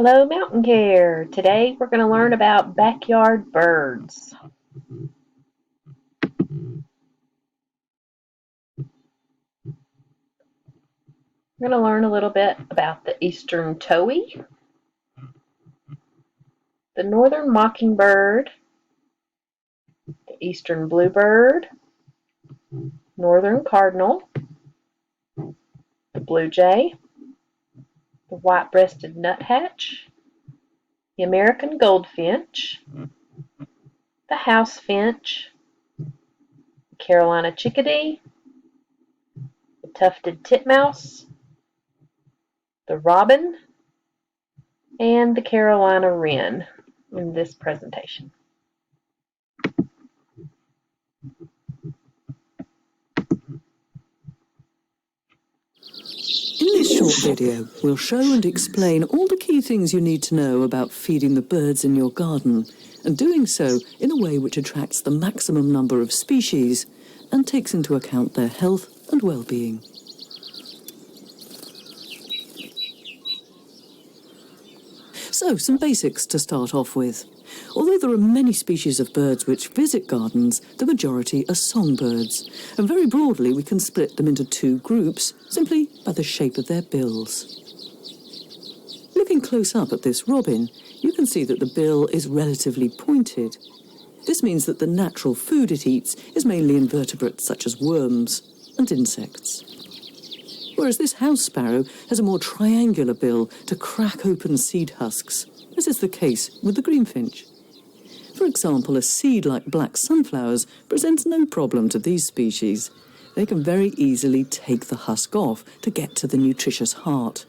Hello, MountainCare. Today we're going to learn about backyard birds. We're going to learn a little bit about the eastern towhee, the northern mockingbird, the eastern bluebird, northern cardinal, the blue jay, the white-breasted nuthatch, the American goldfinch, the house finch, the Carolina chickadee, the tufted titmouse, the robin, and the Carolina wren in this presentation. In this short video, we'll show and explain all the key things you need to know about feeding the birds in your garden, and doing so in a way which attracts the maximum number of species and takes into account their health and well-being. So, some basics to start off with. Although there are many species of birds which visit gardens, the majority are songbirds, and very broadly we can split them into two groups, simply by the shape of their bills. Looking close up at this robin, you can see that the bill is relatively pointed. This means that the natural food it eats is mainly invertebrates such as worms and insects. Whereas this house sparrow has a more triangular bill to crack open seed husks, as is the case with the greenfinch. For example, a seed like black sunflowers presents no problem to these species. They can very easily take the husk off to get to the nutritious heart,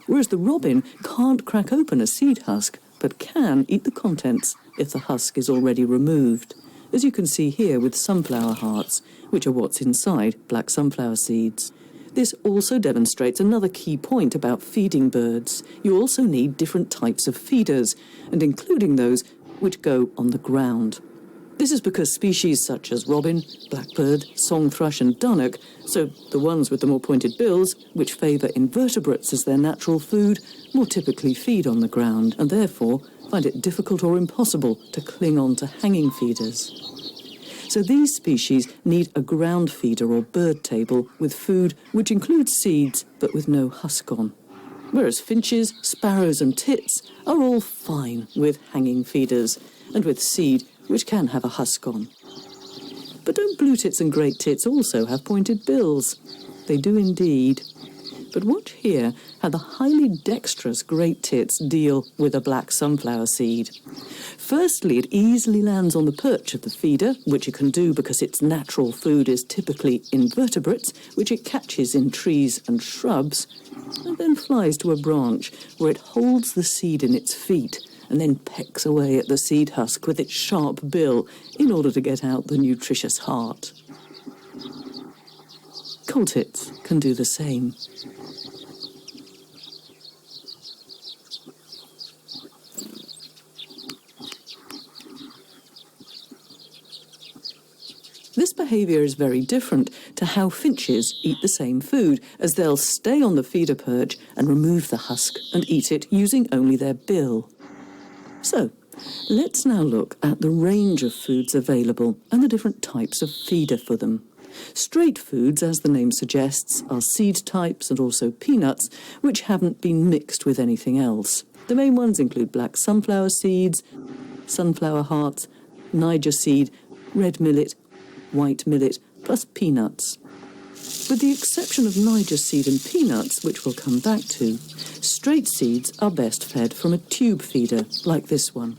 whereas the robin can't crack open a seed husk, but can eat the contents if the husk is already removed, as you can see here with sunflower hearts, which are what's inside black sunflower seeds. This also demonstrates another key point about feeding birds. You also need different types of feeders, and including those which go on the ground. This is because species such as robin, blackbird, song thrush and dunnock, so the ones with the more pointed bills, which favour invertebrates as their natural food, more typically feed on the ground, and therefore find it difficult or impossible to cling on to hanging feeders. So these species need a ground feeder or bird table with food which includes seeds but with no husk on. Whereas finches, sparrows and tits are all fine with hanging feeders and with seed which can have a husk on. But don't blue tits and great tits also have pointed bills? They do indeed. But watch here how the highly dexterous great tits deal with a black sunflower seed. Firstly, it easily lands on the perch of the feeder, which it can do because its natural food is typically invertebrates, which it catches in trees and shrubs, and then flies to a branch where it holds the seed in its feet and then pecks away at the seed husk with its sharp bill in order to get out the nutritious heart. Coal tits can do the same. This behaviour is very different to how finches eat the same food, as they'll stay on the feeder perch and remove the husk and eat it using only their bill. So, let's now look at the range of foods available and the different types of feeder for them. Straight foods, as the name suggests, are seed types and also peanuts, which haven't been mixed with anything else. The main ones include black sunflower seeds, sunflower hearts, Niger seed, red millet, white millet, plus peanuts. With the exception of Niger seed and peanuts, which we'll come back to, straight seeds are best fed from a tube feeder, like this one.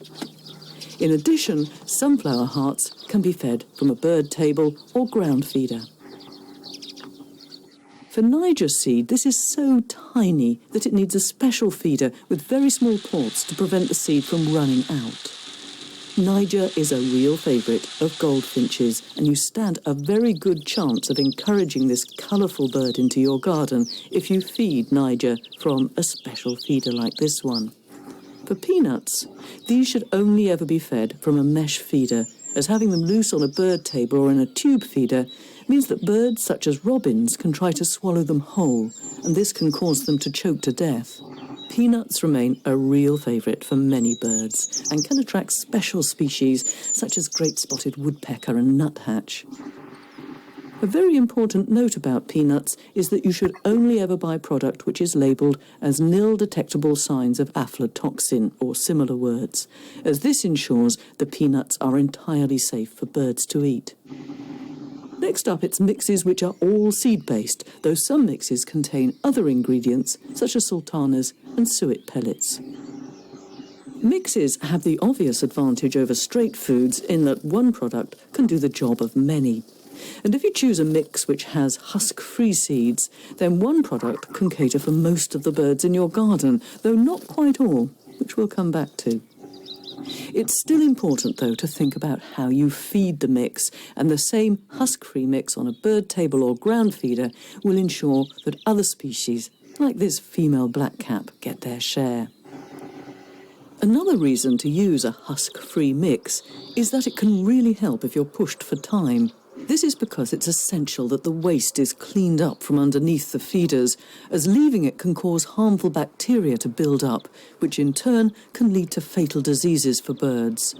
In addition, sunflower hearts can be fed from a bird table or ground feeder. For Niger seed, this is so tiny that it needs a special feeder with very small ports to prevent the seed from running out. Niger is a real favourite of goldfinches, and you stand a very good chance of encouraging this colourful bird into your garden if you feed Niger from a special feeder like this one. For peanuts, these should only ever be fed from a mesh feeder, as having them loose on a bird table or in a tube feeder means that birds such as robins can try to swallow them whole, and this can cause them to choke to death. Peanuts remain a real favourite for many birds and can attract special species such as great spotted woodpecker and nuthatch. A very important note about peanuts is that you should only ever buy product which is labelled as nil detectable signs of aflatoxin or similar words, as this ensures the peanuts are entirely safe for birds to eat. Next up, it's mixes which are all seed-based, though some mixes contain other ingredients such as sultanas and suet pellets. Mixes have the obvious advantage over straight foods in that one product can do the job of many. And if you choose a mix which has husk-free seeds, then one product can cater for most of the birds in your garden, though not quite all, which we'll come back to. It's still important, though, to think about how you feed the mix, and the same husk-free mix on a bird table or ground feeder will ensure that other species, like this female blackcap, get their share. Another reason to use a husk-free mix is that it can really help if you're pushed for time. This is because it's essential that the waste is cleaned up from underneath the feeders, as leaving it can cause harmful bacteria to build up, which in turn can lead to fatal diseases for birds.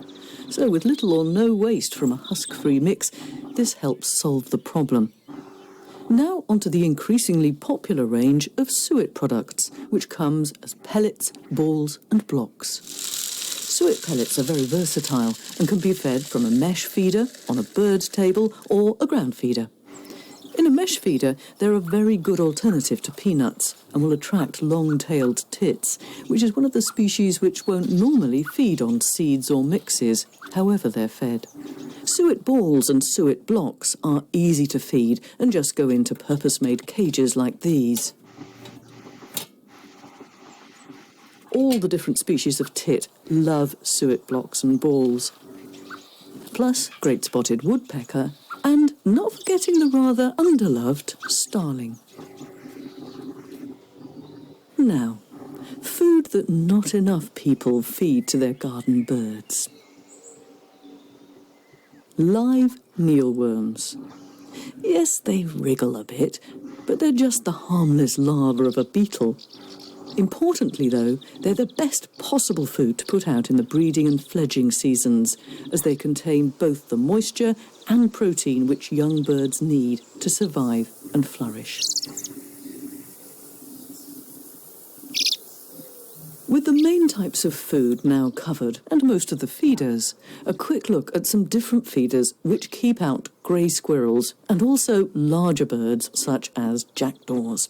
So with little or no waste from a husk-free mix, this helps solve the problem. Now onto the increasingly popular range of suet products, which comes as pellets, balls and blocks. Suet pellets are very versatile and can be fed from a mesh feeder, on a bird table or a ground feeder. In a mesh feeder, they're a very good alternative to peanuts and will attract long-tailed tits, which is one of the species which won't normally feed on seeds or mixes, however they're fed. Suet balls and suet blocks are easy to feed and just go into purpose-made cages like these. All the different species of tit love suet blocks and balls. Plus great spotted woodpecker and, not forgetting the rather underloved starling. Now, food that not enough people feed to their garden birds. Live mealworms. Yes, they wriggle a bit, but they're just the harmless larva of a beetle. Importantly, though, they're the best possible food to put out in the breeding and fledging seasons, as they contain both the moisture and protein which young birds need to survive and flourish. With the main types of food now covered, and most of the feeders, a quick look at some different feeders which keep out grey squirrels and also larger birds such as jackdaws.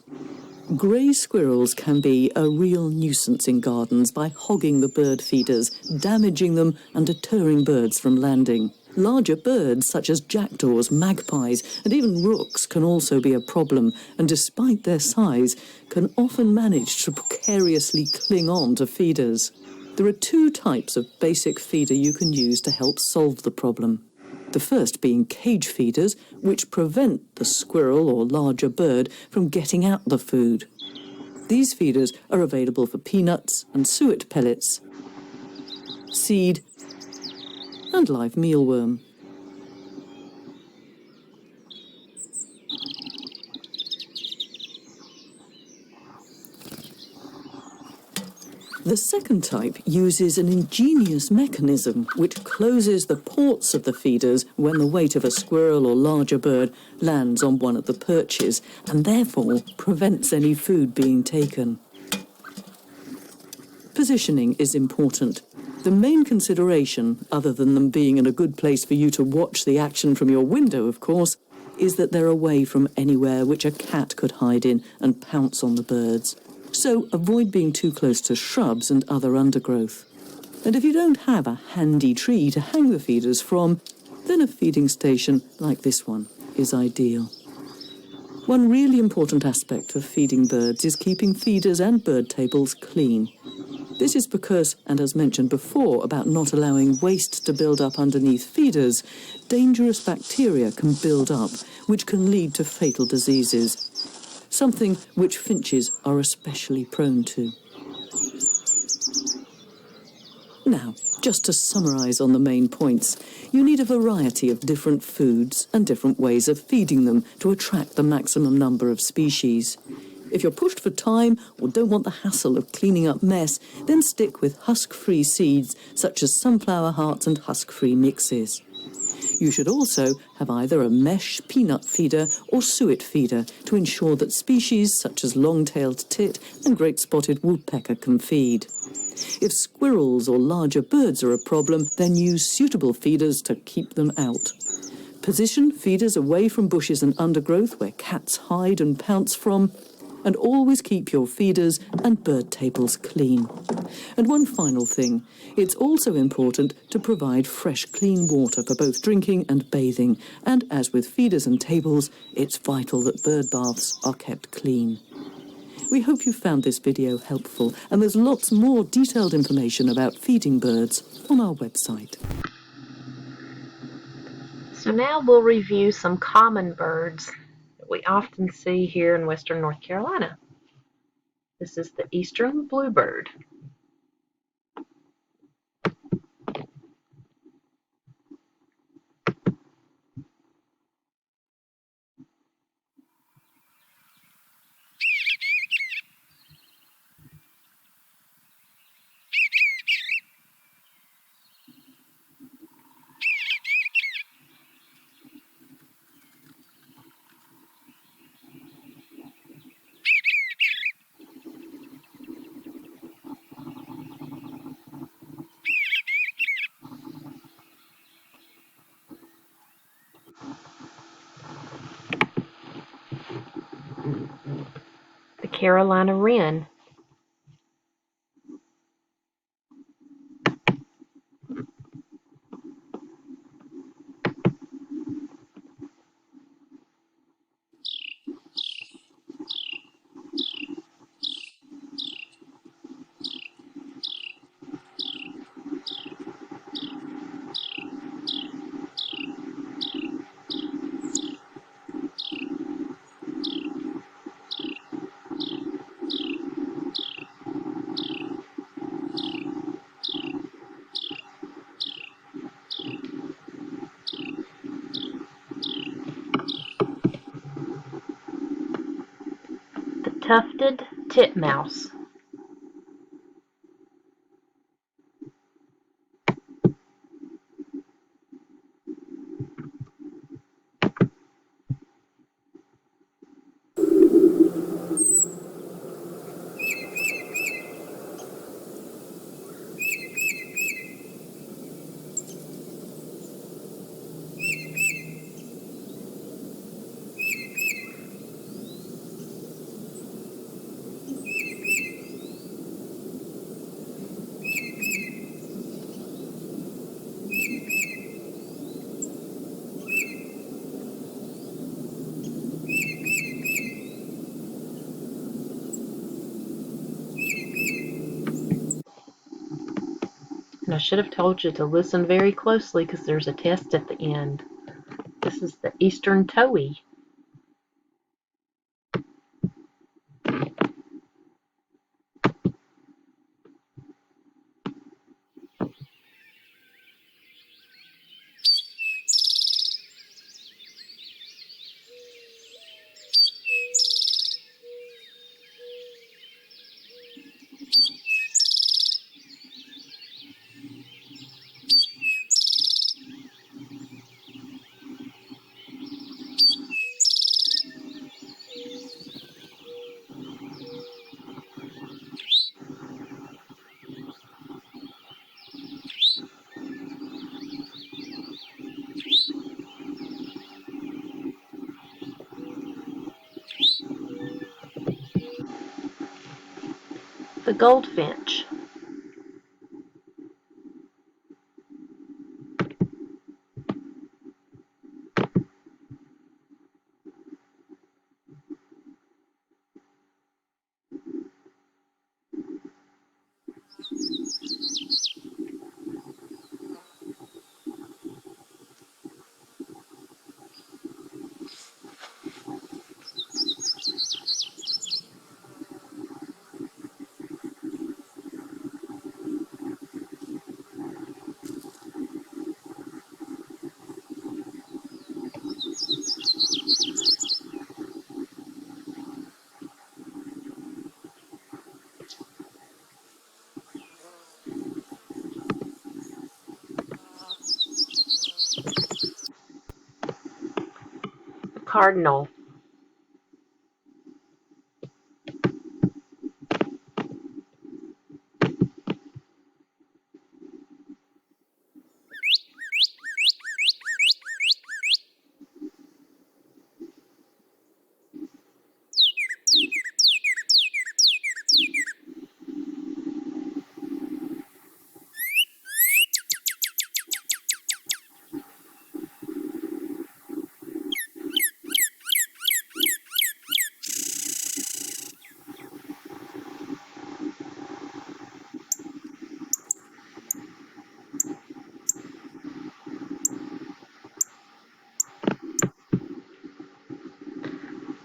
Grey squirrels can be a real nuisance in gardens by hogging the bird feeders, damaging them and deterring birds from landing. Larger birds such as jackdaws, magpies and even rooks can also be a problem, and despite their size, can often manage to precariously cling on to feeders. There are two types of basic feeder you can use to help solve the problem. The first being cage feeders, which prevent the squirrel or larger bird from getting out the food. These feeders are available for peanuts and suet pellets, seed and live mealworm. The second type uses an ingenious mechanism which closes the ports of the feeders when the weight of a squirrel or larger bird lands on one of the perches, and therefore prevents any food being taken. Positioning is important. The main consideration, other than them being in a good place for you to watch the action from your window, of course, is that they're away from anywhere which a cat could hide in and pounce on the birds. So avoid being too close to shrubs and other undergrowth. And if you don't have a handy tree to hang the feeders from, then a feeding station like this one is ideal. One really important aspect of feeding birds is keeping feeders and bird tables clean. This is because, and as mentioned before about not allowing waste to build up underneath feeders, dangerous bacteria can build up, which can lead to fatal diseases. Something which finches are especially prone to. Now, just to summarise on the main points, you need a variety of different foods and different ways of feeding them to attract the maximum number of species. If you're pushed for time or don't want the hassle of cleaning up mess, then stick with husk-free seeds such as sunflower hearts and husk-free mixes. You should also have either a mesh peanut feeder or suet feeder to ensure that species such as long-tailed tit and great spotted woodpecker can feed. If squirrels or larger birds are a problem, then use suitable feeders to keep them out. Position feeders away from bushes and undergrowth where cats hide and pounce from, and always keep your feeders and bird tables clean. And one final thing, it's also important to provide fresh, clean water for both drinking and bathing, and as with feeders and tables, it's vital that bird baths are kept clean. We hope you found this video helpful, and there's lots more detailed information about feeding birds on our website. So now we'll review some common birds that we often see here in western North Carolina. This is the eastern bluebird. The Carolina wren. The tufted titmouse. And I should have told you to listen very closely because there's a test at the end. This is the eastern towhee. The goldfinch. cardinal.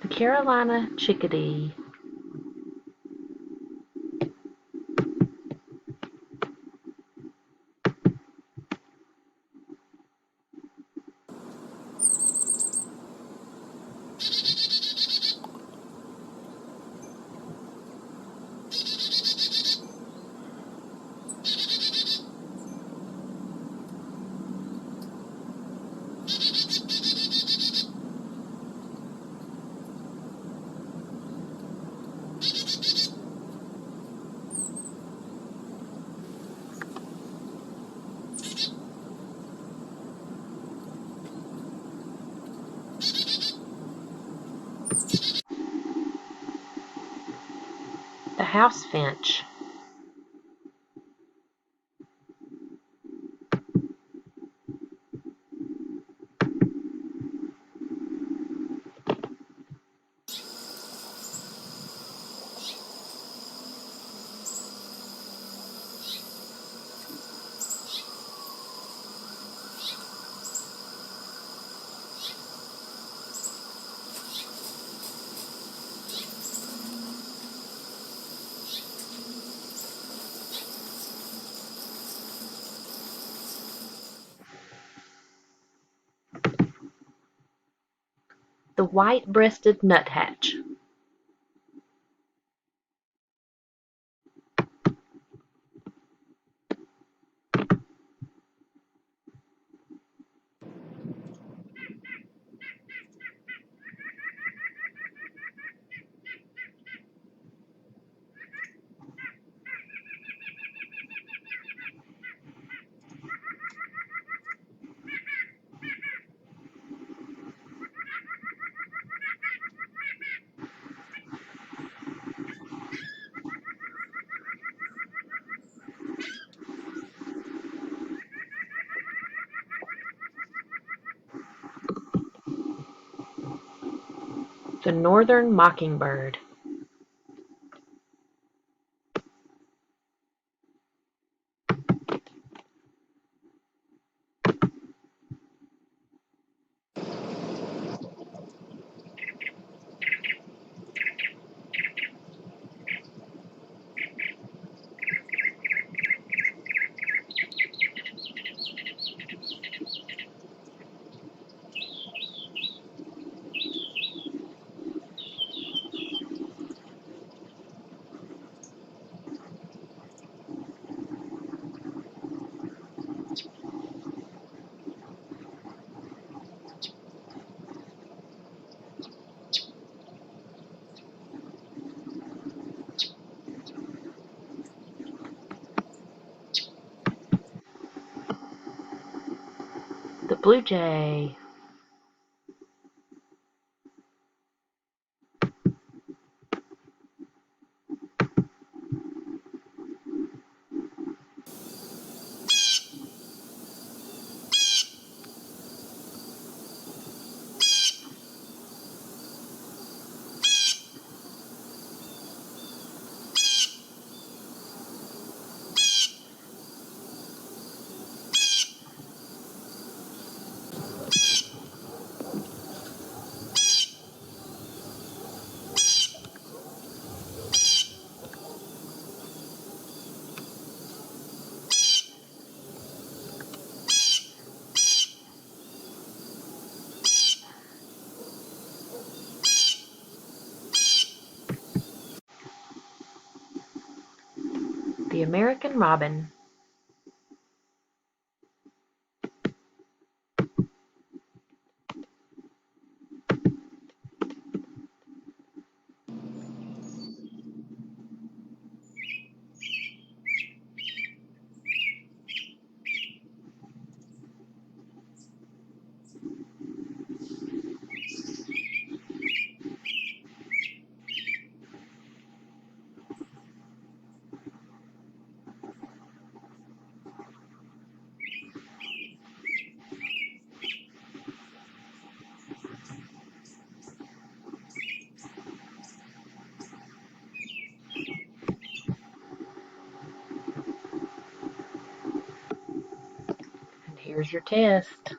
The Carolina chickadee. The house finch. The white-breasted nuthatch. The northern mockingbird. The blue jay. The American robin. Here's your test.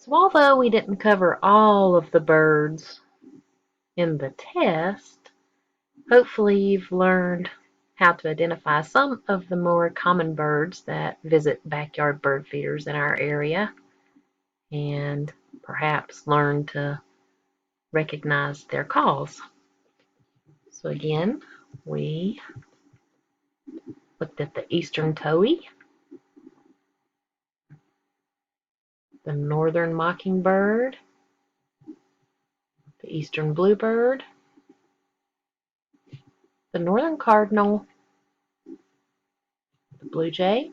So although we didn't cover all of the birds in the test, hopefully you've learned how to identify some of the more common birds that visit backyard bird feeders in our area, and perhaps learn to recognize their calls. So again, we looked at the eastern towhee, the northern mockingbird, the eastern bluebird, the northern cardinal, the blue jay,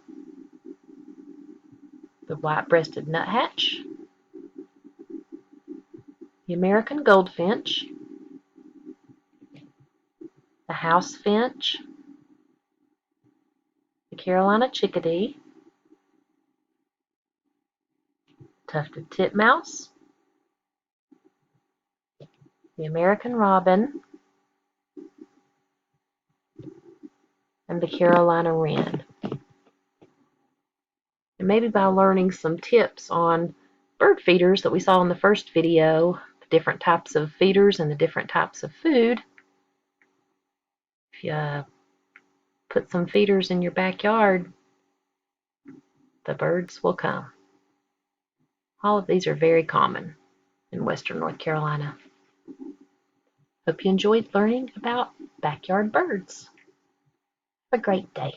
the white-breasted nuthatch, the American goldfinch, the house finch, the Carolina chickadee, tufted titmouse, the American robin, and the Carolina wren. And maybe by learning some tips on bird feeders that we saw in the first video, the different types of feeders and the different types of food, if you put some feeders in your backyard, the birds will come. All of these are very common in Western North Carolina. Hope you enjoyed learning about backyard birds. Have a great day.